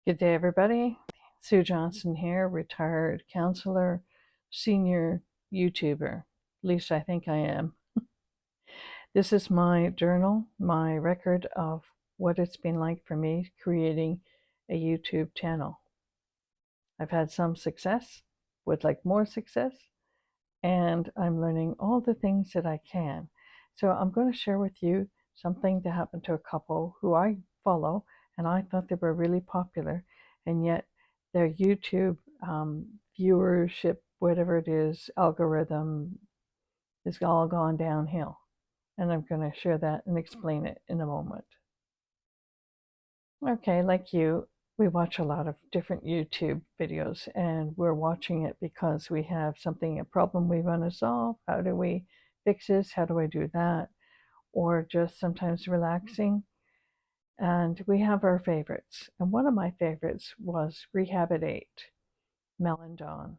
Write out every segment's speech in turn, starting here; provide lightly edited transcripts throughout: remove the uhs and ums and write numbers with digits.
Good day, everybody. Sue Johnson here, retired counselor, senior YouTuber. At least I think I am. This is my journal, my record of what it's been like for me creating a YouTube channel. I've had some success, would like more success, and I'm learning all the things that I can. So I'm going to share with you something that happened to a couple who I follow, and I thought they were really popular, and yet their YouTube viewership, whatever it is, algorithm, is all gone downhill. And I'm going to share that and explain it in a moment. Okay, like you, we watch a lot of different YouTube videos, and we're watching it because we have something, a problem we want to solve. How do we fix this? How do I do that? Or just sometimes relaxing. And we have our favorites. And one of my favorites was Rehabit8, Mel and Don.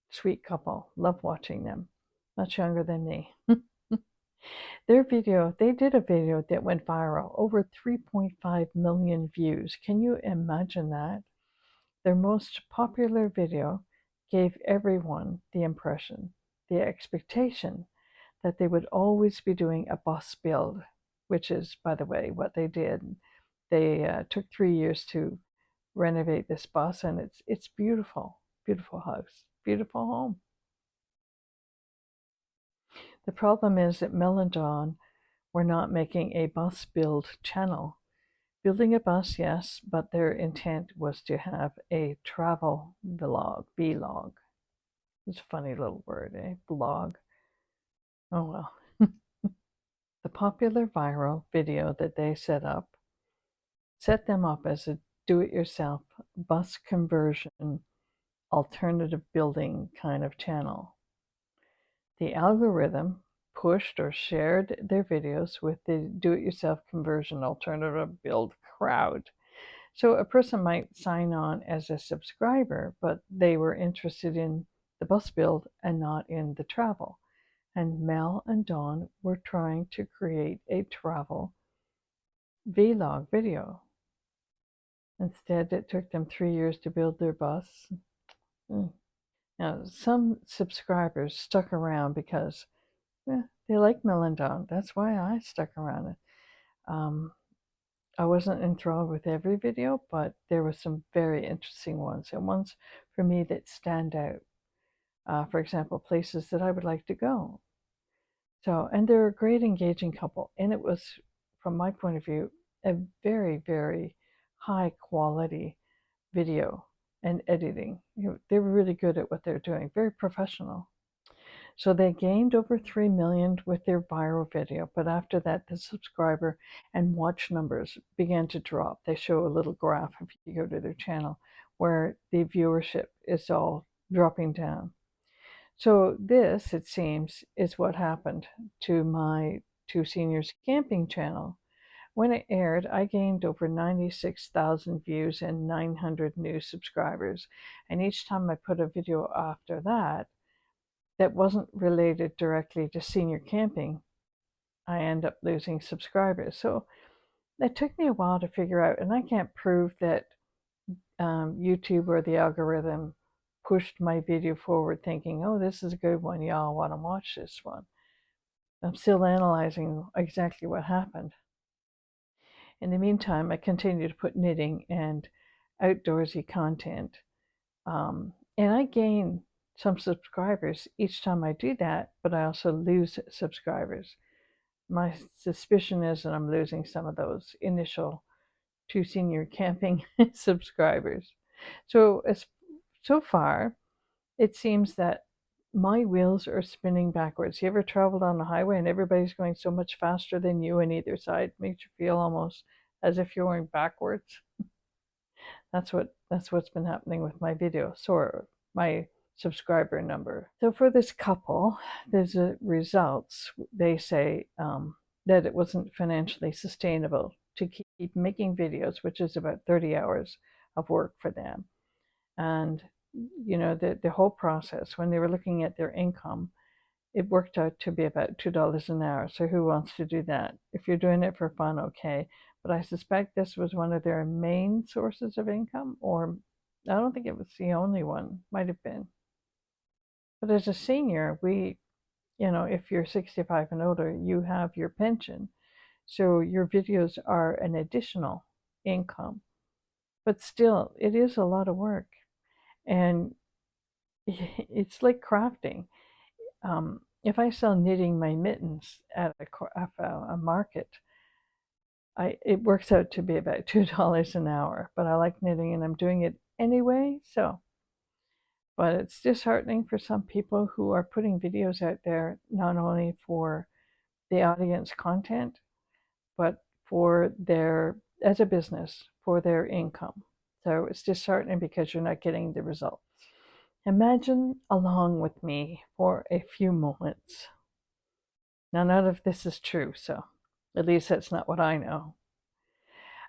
Sweet couple. Love watching them. Much younger than me. Their video, they did a video that went viral, over 3.5 million views. Can you imagine that? Their most popular video gave everyone the impression, the expectation, that they would always be doing a bus build, which is, by the way, what they did. They took 3 years to renovate this bus, and it's beautiful, beautiful house, beautiful home. The problem is that Mel and Don were not making a bus build channel. Building a bus, yes, but their intent was to have a travel vlog. It's a funny little word, eh? Vlog. Oh well. The popular viral video that they set them up as a do-it-yourself bus conversion alternative building kind of channel. The algorithm pushed or shared their videos with the do-it-yourself conversion alternative build crowd. So a person might sign on as a subscriber, but they were interested in the bus build and not in the travel. And Mel and Dawn were trying to create a travel vlog video. Instead, it took them 3 years to build their bus. Now, some subscribers stuck around because they like Mel and Dawn. That's why I stuck around. I wasn't enthralled with every video, but there were some very interesting ones, and ones for me that stand out. For example, places that I would like to go. So, and they're a great engaging couple, and it was, from my point of view, a very, very high quality video and editing. They were really good at what they're doing, very professional. So they gained over 3 million with their viral video, but after that, the subscriber and watch numbers began to drop. They show a little graph if you go to their channel where the viewership is all dropping down. So this, it seems, is what happened to my Two Seniors Camping channel. When it aired, I gained over 96,000 views and 900 new subscribers. And each time I put a video after that wasn't related directly to senior camping, I end up losing subscribers. So it took me a while to figure out, and I can't prove that YouTube or the algorithm pushed my video forward thinking, oh, this is a good one, y'all want to watch this one. I'm still analyzing exactly what happened. In the meantime, I continue to put knitting and outdoorsy content. And I gain some subscribers each time I do that, but I also lose subscribers. My suspicion is that I'm losing some of those initial Two Senior Camping subscribers. So far, it seems that my wheels are spinning backwards. You ever traveled on the highway and everybody's going so much faster than you on either side? Makes you feel almost as if you're going backwards. That's what's been happening with my videos or my subscriber number. So for this couple, there's results. They say that it wasn't financially sustainable to keep making videos, which is about 30 hours of work for them. And the whole process, when they were looking at their income, it worked out to be about $2 an hour. So who wants to do that? If you're doing it for fun, okay. But I suspect this was one of their main sources of income, or I don't think it was the only one, might have been. But as a senior, if you're 65 and older, you have your pension. So your videos are an additional income. But still, it is a lot of work. And it's like crafting. If I sell knitting my mittens at a market, it works out to be about $2 an hour. But I like knitting and I'm doing it anyway. But it's disheartening for some people who are putting videos out there not only for the audience content, but for as a business, for their income. So it's disheartening because you're not getting the results. Imagine along with me for a few moments. Now, none of this is true, so at least that's not what I know.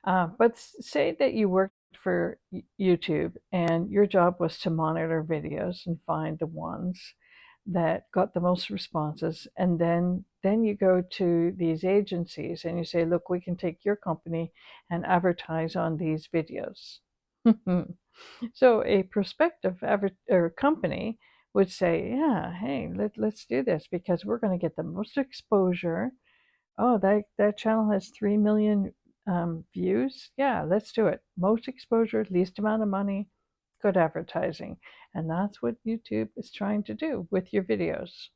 But say that you worked for YouTube and your job was to monitor videos and find the ones that got the most responses, and then you go to these agencies and you say, look, we can take your company and advertise on these videos. So a prospective company would say, yeah, hey, let's do this because we're going to get the most exposure. Oh, that channel has 3 million views. Yeah, let's do it. Most exposure, least amount of money, good advertising. And that's what YouTube is trying to do with your videos.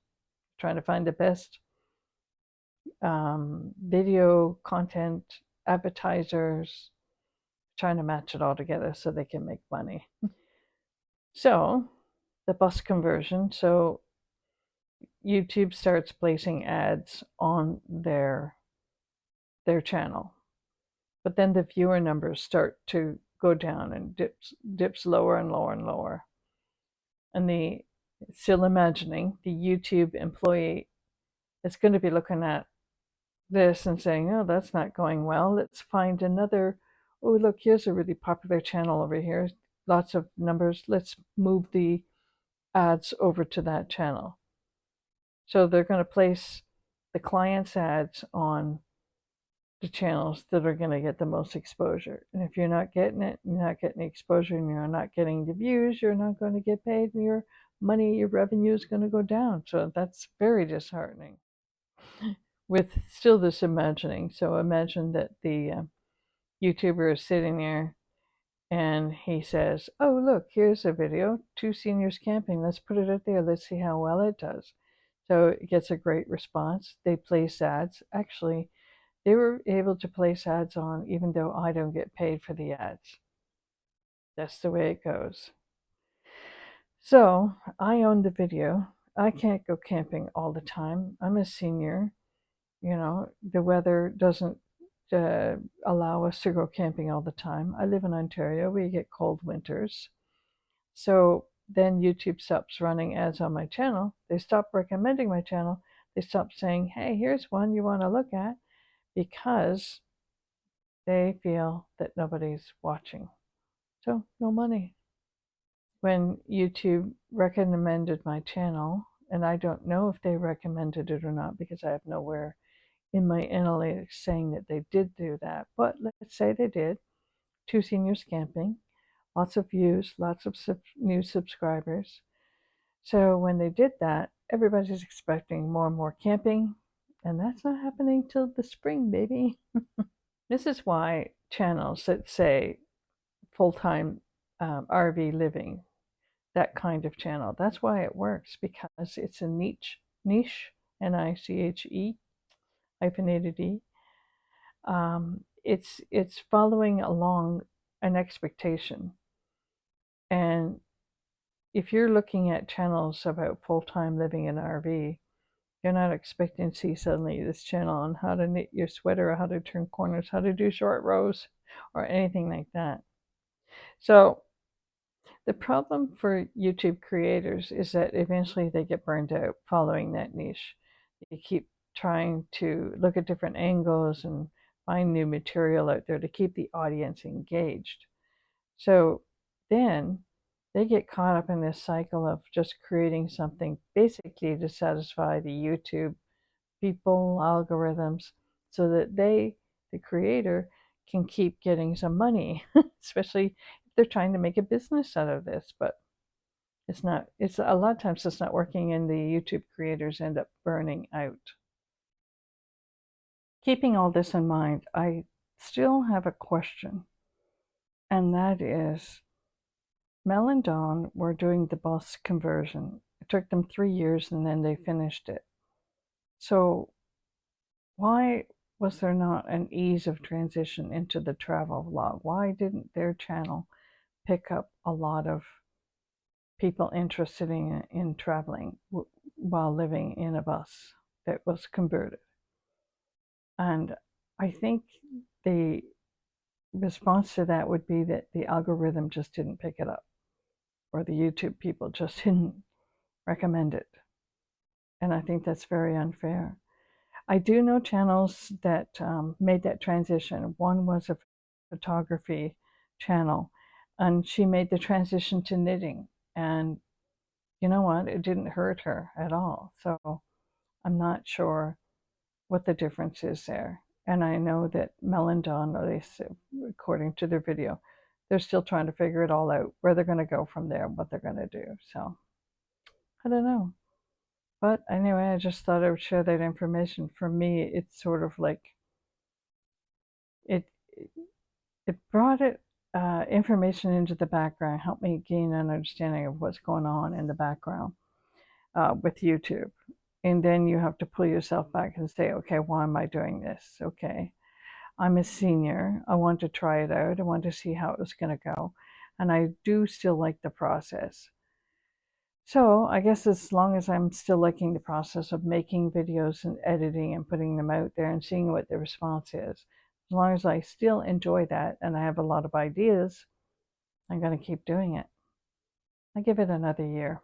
Trying to find the best video content advertisers, trying to match it all together so they can make money. So the bus conversion. So YouTube starts placing ads on their channel, but then the viewer numbers start to go down and dips lower and lower and lower. And still imagining the YouTube employee is going to be looking at this and saying, oh, that's not going well. Let's find another. Oh, look, here's a really popular channel over here. Lots of numbers. Let's move the ads over to that channel. So they're going to place the client's ads on the channels that are going to get the most exposure. And if you're not getting it, you're not getting the exposure, and you're not getting the views, you're not going to get paid, and your money, your revenue is going to go down. So that's very disheartening. With still this imagining. So imagine that the YouTuber is sitting there and he says, oh, look, here's a video, 2 seniors camping. Let's put it out there. Let's see how well it does. So it gets a great response. They place ads. Actually, they were able to place ads on even though I don't get paid for the ads. That's the way it goes. So I own the video. I can't go camping all the time. I'm a senior. The weather doesn't allow us to go camping all the time. I live in Ontario. We get cold winters. So then YouTube stops running ads on my channel. They stop recommending my channel. They stop saying, hey, here's one you want to look at, because they feel that nobody's watching. So no money. When YouTube recommended my channel, and I don't know if they recommended it or not because I have nowhere in my analytics saying that they did do that, but let's say they did. 2 seniors camping, lots of views, lots of new subscribers. So when they did that, everybody's expecting more and more camping, and that's not happening till the spring, baby. This is why channels that say full-time RV living, that kind of channel, that's why it works, because it's a niche, Niche, hyphenated E. It's following along an expectation. And if you're looking at channels about full-time living in RV, you're not expecting to see suddenly this channel on how to knit your sweater, or how to turn corners, how to do short rows, or anything like that. So the problem for YouTube creators is that eventually they get burned out following that niche. They keep trying to look at different angles and find new material out there to keep the audience engaged. So then they get caught up in this cycle of just creating something basically to satisfy the YouTube people, algorithms, so that they, the creator, can keep getting some money, especially if they're trying to make a business out of this. But it's not, it's a lot of times it's not working, and the YouTube creators end up burning out. Keeping all this in mind, I still have a question, and that is, Mel and Don were doing the bus conversion. It took them 3 years and then they finished it. So why was there not an ease of transition into the travel vlog? Why didn't their channel pick up a lot of people interested in traveling while living in a bus that was converted? And I think the response to that would be that the algorithm just didn't pick it up, or the YouTube people just didn't recommend it. And I think that's very unfair. I do know channels that made that transition. One was a photography channel, and she made the transition to knitting. And you know what? It didn't hurt her at all. So I'm not sure what the difference is there. And I know that Mel and Don, at least according to their video, they're still trying to figure it all out, where they're going to go from there, what they're going to do. So I don't know. But anyway, I just thought I would share that information. For me, it's sort of like it it brought information into the background, helped me gain an understanding of what's going on in the background with YouTube. And then you have to pull yourself back and say, okay, why am I doing this? Okay, I'm a senior. I want to try it out. I want to see how it was going to go. And I do still like the process. So I guess as long as I'm still liking the process of making videos and editing and putting them out there and seeing what the response is, as long as I still enjoy that and I have a lot of ideas, I'm going to keep doing it. I give it another year.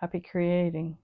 Happy creating.